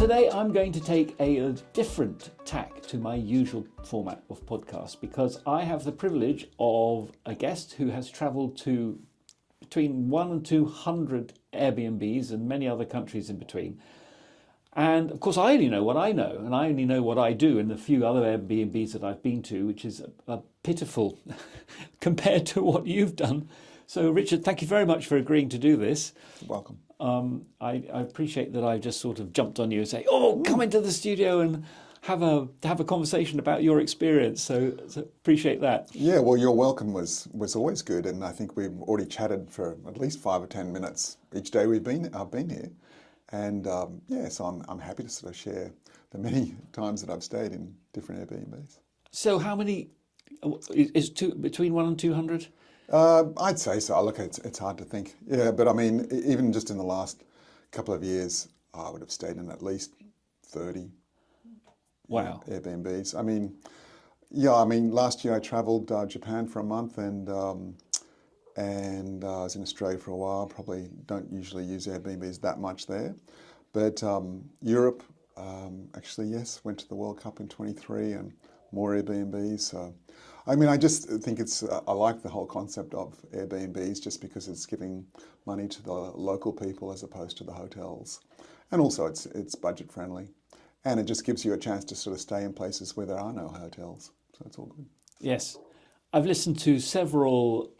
Today I'm going to take a different tack to my usual format of podcast because I have the privilege of a guest who has travelled to between 100 and 200 Airbnbs and many other countries in between. And of course I only know what I know, and I only know what I do in the few other Airbnbs that I've been to, which is a pitiful compared to what you've done. So Richard, thank you very much for agreeing to do this. You're welcome. I appreciate that I just sort of jumped on you and say, "Oh, come into the studio and have a conversation about your experience." So appreciate that. Yeah, well, your welcome was always good, and I think we've already chatted for at least 5 or 10 minutes each day I've been here, and so I'm happy to sort of share the many times that I've stayed in different Airbnbs. So how many is between 1 and 200? I'd say so. Look, it's hard to think. Yeah, but I mean, even just in the last couple of years, I would have stayed in at least 30 Wow. Airbnbs. I mean, last year I travelled Japan for a month, and I was in Australia for a while. Probably don't usually use Airbnbs that much there, but Europe, actually, yes, went to the World Cup in 23 and more Airbnbs. So, I mean, I just think I like the whole concept of Airbnbs just because it's giving money to the local people as opposed to the hotels. And also it's budget friendly. And it just gives you a chance to sort of stay in places where there are no hotels. So it's all good. Yes. I've listened to several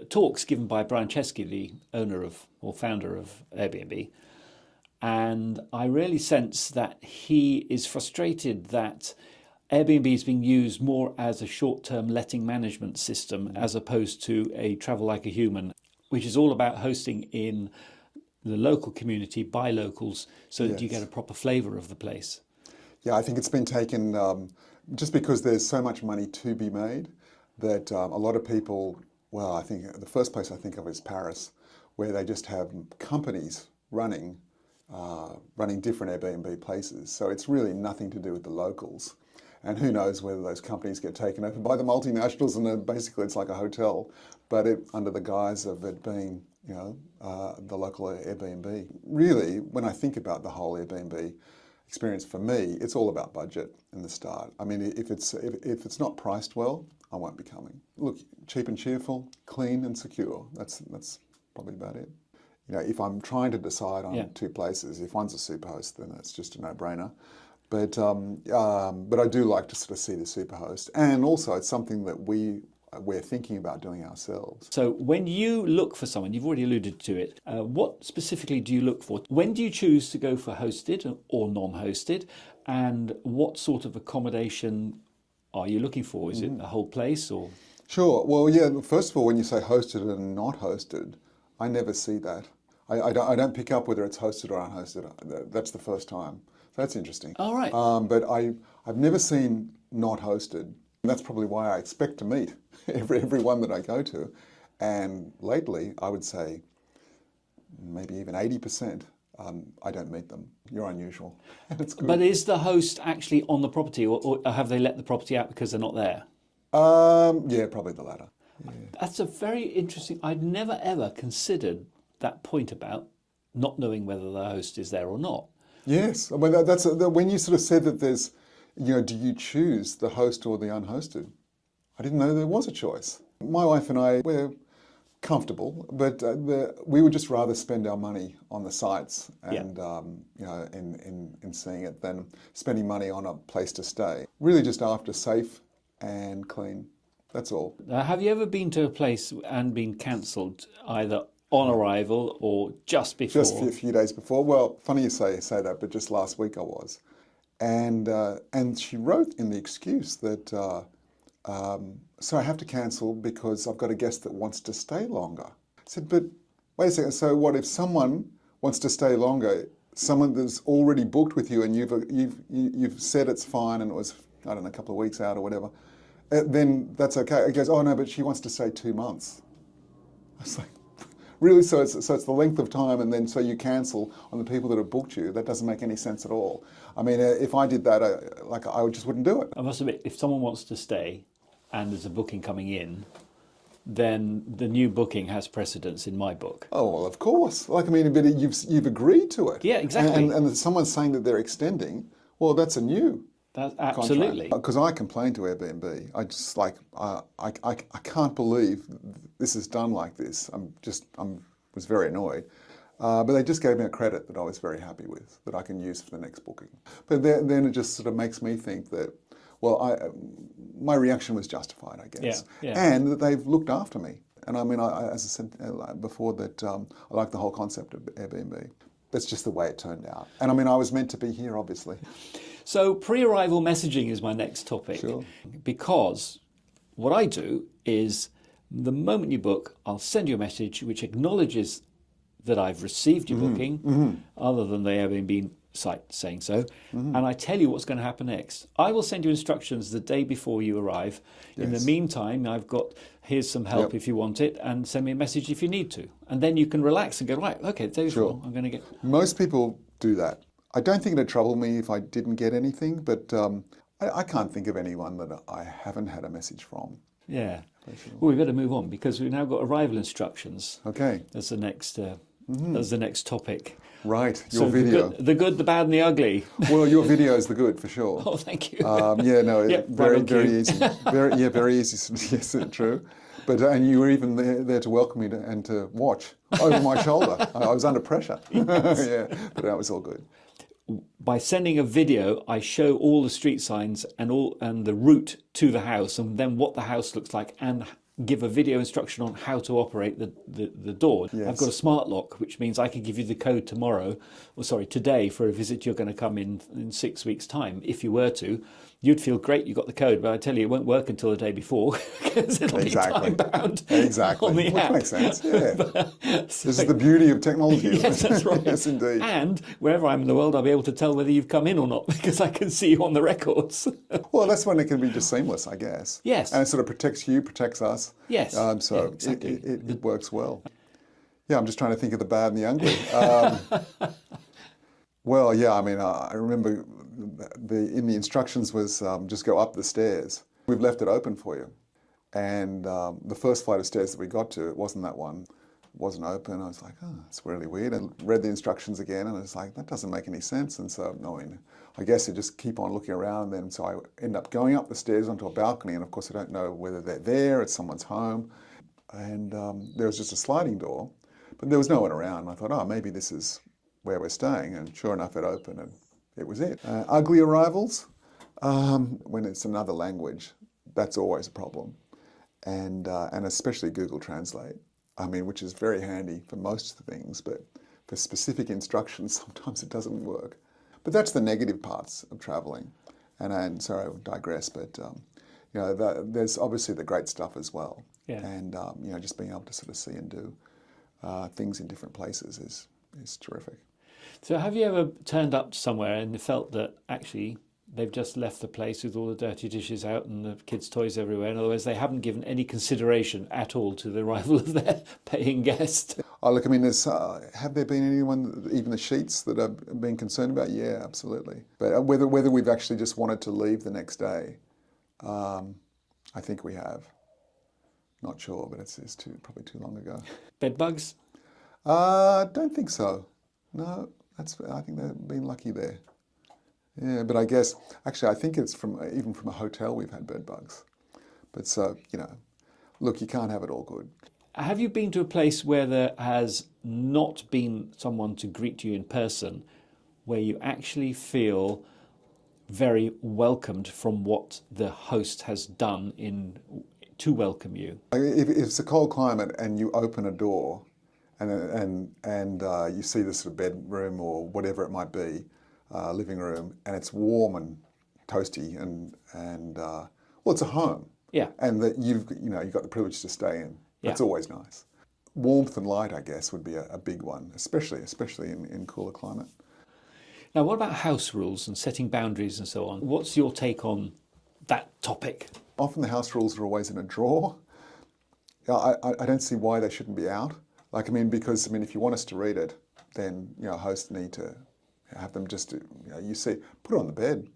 talks given by Brian Chesky, the owner of or founder of Airbnb. And I really sense that he is frustrated that Airbnb is being used more as a short-term letting management system as opposed to a travel like a human, which is all about hosting in the local community by locals so that you get a proper flavour of the place. Yeah, I think it's been taken, just because there's so much money to be made, that a lot of people, well, I think the first place I think of is Paris, where they just have companies running different Airbnb places. So it's really nothing to do with the locals. And who knows whether those companies get taken over by the multinationals, and then basically it's like a hotel, but under the guise of it being, the local Airbnb. Really, when I think about the whole Airbnb experience, for me, it's all about budget in the start. I mean, if it's not priced well, I won't be coming. Look, cheap and cheerful, clean and secure. That's probably about it. If I'm trying to decide on two places, if one's a superhost, then it's just a no-brainer. But I do like to sort of see the superhost, and also it's something that we're thinking about doing ourselves. So when you look for someone, you've already alluded to it, what specifically do you look for? When do you choose to go for hosted or non-hosted, and what sort of accommodation are you looking for? Is it a whole place or? Sure. Well, yeah. First of all, when you say hosted and not hosted, I never see that. I don't pick up whether it's hosted or unhosted. That's the first time. That's interesting. All right. But I've never seen not hosted. That's probably why I expect to meet everyone that I go to. And lately, I would say maybe even 80%, I don't meet them. You're unusual. It's good. But is the host actually on the property, or have they let the property out because they're not there? Yeah, probably the latter. Yeah. That's a very interesting. I'd never ever considered that point about not knowing whether the host is there or not. Yes, I mean that's when you sort of said that there's, do you choose the host or the unhosted? I didn't know there was a choice. My wife and I, we're comfortable, but we would just rather spend our money on the sites and in seeing it than spending money on a place to stay. Really, just after safe and clean. That's all. Have you ever been to a place and been cancelled either on arrival or just before? Just a few days before. Well, funny you say that, but just last week I was. And she wrote in the excuse that, so I have to cancel because I've got a guest that wants to stay longer. I said, but wait a second, so what if someone wants to stay longer, someone that's already booked with you and you've said it's fine and it was, I don't know, a couple of weeks out or whatever, then that's okay. It goes, oh no, but she wants to stay 2 months. I was like, really? So it's the length of time, and then so you cancel on the people that have booked you? That doesn't make any sense at all. I mean, if I did that, I just wouldn't do it. I must admit, if someone wants to stay and there's a booking coming in, then the new booking has precedence in my book. Oh, well, of course. Like, I mean, but you've agreed to it. Yeah, exactly. And someone's saying that they're extending, well, that's a new That's absolutely. Because I complained to Airbnb. I just like, I can't believe this is done like this. Was very annoyed. But they just gave me a credit that I was very happy with, that I can use for the next booking. But then it just sort of makes me think that, well, my reaction was justified, I guess. Yeah. And that they've looked after me. And I mean, as I said before, that I like the whole concept of Airbnb. That's just the way it turned out. And I mean, I was meant to be here, obviously. So pre-arrival messaging is my next topic. Sure. Because what I do is the moment you book, I'll send you a message which acknowledges that I've received your booking, other than the Airbnb site saying so, and I tell you what's going to happen next. I will send you instructions the day before you arrive. Yes. In the meantime, I've got, here's some help if you want it, and send me a message if you need to. And then you can relax and go, right, okay, the day before, I'm going to get... Most people do that. I don't think it'd trouble me if I didn't get anything, but I can't think of anyone that I haven't had a message from. Yeah. Well, we better move on because we've now got arrival instructions. Okay. As the next... As the next topic. Right, your video. The good, the bad, and the ugly. Well, your video is the good, for sure. Oh, thank you. Very easy. Very easy. Yes, true. But and you were even there to welcome me and to watch over my shoulder. I was under pressure. Yes. Yeah, but that was all good. By sending a video, I show all the street signs and the route to the house, and then what the house looks like, and give a video instruction on how to operate the door. Yes. I've got a smart lock, which means I can give you the code today for a visit you're going to come in 6 weeks' time. If you were to, you'd feel great you got the code, but I tell you, it won't work until the day before because it'll be time-bound on the app. Which makes sense, yeah. This is the beauty of technology. Yes, that's right. Yes, indeed. And wherever I'm in the world, I'll be able to tell whether you've come in or not because I can see you on the records. Well, that's when it can be just seamless, I guess. Yes. And it sort of protects you, protects us. Yes. So exactly. it works well. Yeah, I'm just trying to think of the bad and the ugly. Well, yeah, I mean, I remember in the instructions was just go up the stairs. We've left it open for you. And the first flight of stairs that we got to, it wasn't that one. It wasn't open. I was like, oh, that's really weird. And read the instructions again, and I was like, that doesn't make any sense. And so, I guess I just keep on looking around. And then so I end up going up the stairs onto a balcony, and of course I don't know whether they're there, it's someone's home. And there was just a sliding door, but there was no one around. And I thought, oh, maybe this is where we're staying. And sure enough, it opened, and it was it. Ugly arrivals, when it's another language, that's always a problem. And especially Google Translate, I mean, which is very handy for most things, but for specific instructions, sometimes it doesn't work. But that's the negative parts of traveling. And sorry, I digress, but there's obviously the great stuff as well. Yeah. And just being able to sort of see and do things in different places is terrific. So have you ever turned up somewhere and felt that actually they've just left the place with all the dirty dishes out and the kids' toys everywhere? In other words, they haven't given any consideration at all to the arrival of their paying guest. Oh, look, I mean, have there been anyone, even the sheets, that have been concerned about? Yeah, absolutely. But whether we've actually just wanted to leave the next day, I think we have. Not sure, but it's probably too long ago. Bed bugs? Don't think so. No, I think they've been lucky there. Yeah, but I guess, actually, I think it's even from a hotel we've had bed bugs. But so, look, you can't have it all good. Have you been to a place where there has not been someone to greet you in person, where you actually feel very welcomed from what the host has done to welcome you? If it's a cold climate and you open a door and you see this sort of bedroom or whatever it might be, living room, and it's warm and toasty and well, it's a home. Yeah. And that you've got the privilege to stay in. That's always nice. Warmth and light, I guess, would be a big one, especially in cooler climate. Now, what about house rules and setting boundaries and so on? What's your take on that topic? Often the house rules are always in a drawer. I don't see why they shouldn't be out. Because if you want us to read it, then hosts need to have them just, you see, put it on the bed.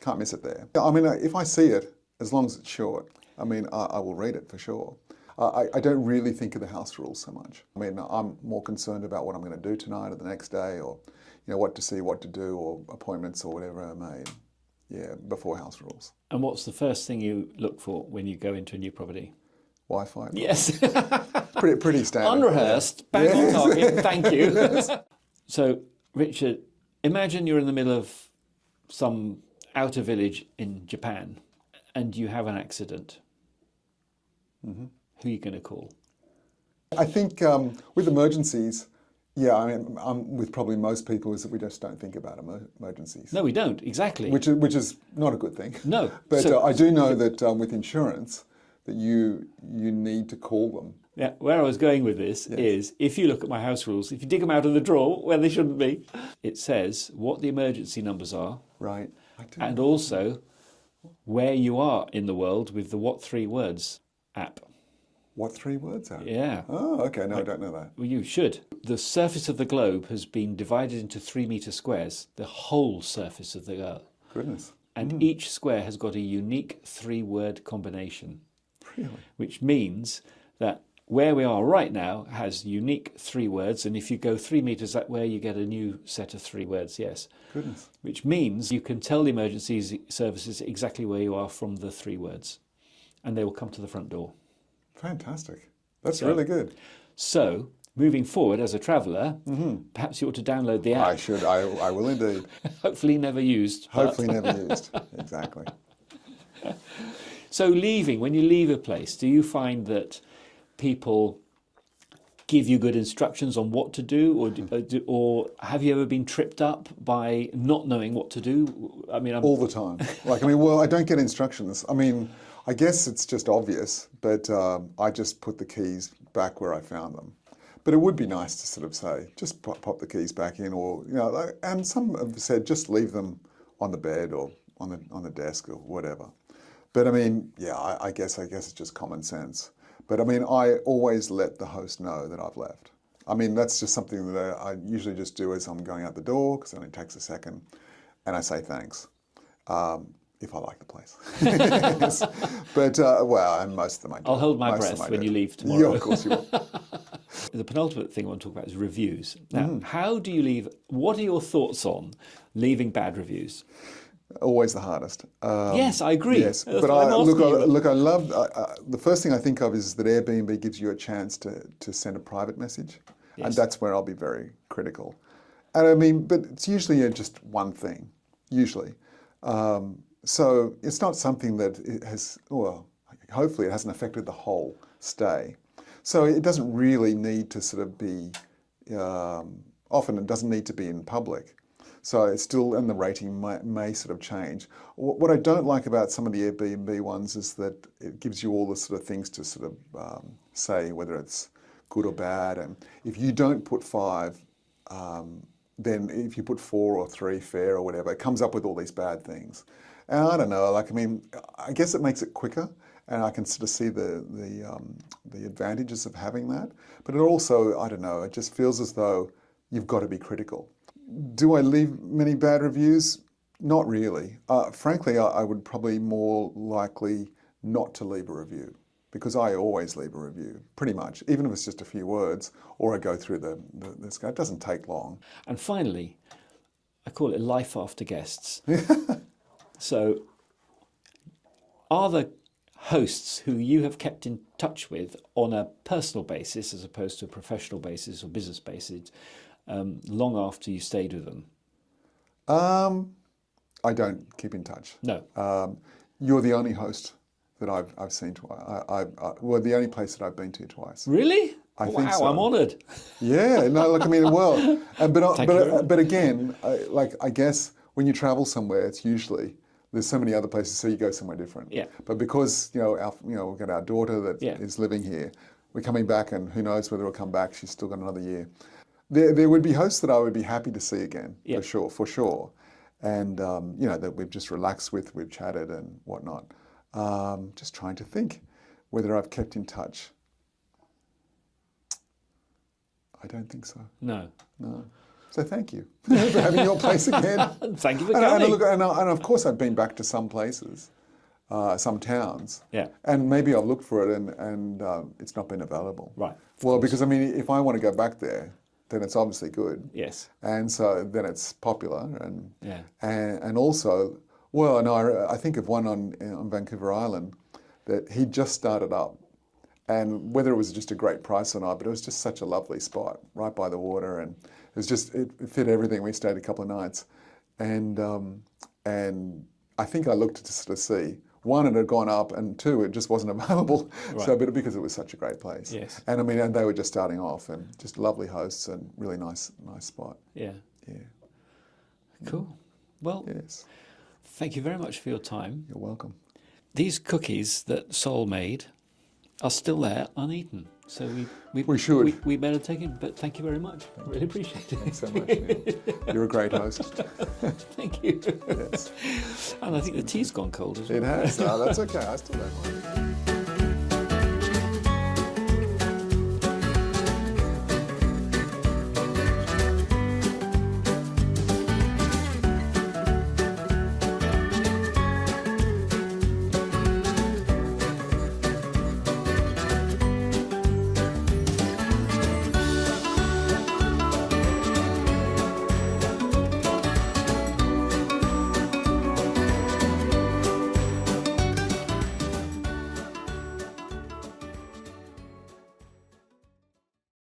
Can't miss it there. If I see it, as long as it's short, I will read it for sure. I don't really think of the house rules so much. I mean, I'm more concerned about what I'm going to do tonight or the next day, or what to see, what to do, or appointments or whatever I made. Yeah, before house rules. And what's the first thing you look for when you go into a new property? Wi-Fi. Yes. Pretty standard. Unrehearsed, bang on target, thank you. So, Richard, imagine you're in the middle of some outer village in Japan and you have an accident. Mm-hmm. Who are you going to call? I think with emergencies, yeah, I mean, with probably most people is that we just don't think about emergencies. No, we don't, exactly. Which is not a good thing. No. But I do know that with insurance, that you need to call them. Yeah, where I was going with this is, if you look at my house rules, if you dig them out of the drawer where they shouldn't be, it says what the emergency numbers are. Right. And also where you are in the world with the What 3 Words app. What 3 words are? Yeah. Oh, okay. No, I don't know that. Well, you should. The surface of the globe has been divided into 3-metre squares, the whole surface of the Earth. Goodness. And each square has got a unique 3-word combination. Really? Which means that where we are right now has unique 3 words, and if you go 3 metres that way, you get a new set of 3 words, yes. Goodness. Which means you can tell the emergency services exactly where you are from the 3 words, and they will come to the front door. Fantastic. That's really good. So, moving forward as a traveller, perhaps you ought to download the app. I should. I will indeed. Hopefully never used. Hopefully never used. Exactly. So leaving, when you leave a place, do you find that people give you good instructions on what to do, or have you ever been tripped up by not knowing what to do? I mean, all the time. Well, I don't get instructions. I mean, I guess it's just obvious, but I just put the keys back where I found them. But it would be nice to sort of say, just pop the keys back in, or and some have said just leave them on the bed or on the desk or whatever. But I mean, yeah, I guess it's just common sense. But I mean, I always let the host know that I've left. I mean, that's just something that I usually just do as I'm going out the door, because it only takes a second, and I say thanks, if I like the place. Yes. But, well, and most of them I do. I'll hold my breath when you leave tomorrow. Yeah, of course you will. The penultimate thing I want to talk about is reviews. Now, how do you leave, what are your thoughts on leaving bad reviews? Always the hardest. Yes, I agree. Yes, but I love. The first thing I think of is that Airbnb gives you a chance to send a private message, and that's where I'll be very critical. And I mean, but it's usually just one thing, usually. So it's not something that it has. Well, hopefully it hasn't affected the whole stay. So it doesn't really need to sort of be. Often it doesn't need to be in public. So it's still, and the rating may sort of change. What I don't like about some of the Airbnb ones is that it gives you all the sort of things to sort of say whether it's good or bad. And if you don't put 5, then if you put 4 or 3, fair or whatever, it comes up with all these bad things. And I don't know, I mean, I guess it makes it quicker, and I can sort of see the advantages of having that. But it also, I don't know, it just feels as though you've got to be critical. Do I leave many bad reviews? Not really. Frankly, I would probably more likely not to leave a review, because I always leave a review, pretty much, even if it's just a few words, or I go through this. It doesn't take long. And finally, I call it life after guests. So, are there hosts who you have kept in touch with on a personal basis as opposed to a professional basis or business basis, long after you stayed with them? I don't keep in touch. No. You're the only host that I've seen twice. Well, the only place that I've been to twice. Really? I think so. I'm honoured. Yeah. No. Look, I mean, well, but again, I guess when you travel somewhere, it's usually there's so many other places, so you go somewhere different. Yeah. But because we've got our daughter that is living here, we're coming back, and who knows whether we'll come back. She's still got another year. There would be hosts that I would be happy to see again, for sure. And, that we've just relaxed with, we've chatted and whatnot. Just trying to think whether I've kept in touch. I don't think so. No. So thank you for having your place again. Thank you for coming. And of course I've been back to some places. some towns. Yeah. And maybe I've looked for it and it's not been available. Right. Well, because I mean, if I want to go back there, then it's obviously good. Yes. And so then it's popular Yeah. and also, well, no, I think of one on Vancouver Island that he just started up. And whether it was just a great price or not, but it was just such a lovely spot right by the water, and it fit everything. We stayed a couple of nights, and I think I looked to sort of see, one, it had gone up, and two, it just wasn't available. Right. So, but because it was such a great place, Yes. and I mean, and they were just starting off, and just lovely hosts and really nice spot. Yeah. Yeah. Cool. Well, Yes. thank you very much for your time. You're welcome. These cookies that Sol made are still there, uneaten. So We should. We better take it. But thank you very much. I really appreciate it. Thanks so much. Neil. You're a great host. Thank you. Yes. And I think the tea's gone cold as well. It has. That's okay. I still don't mind.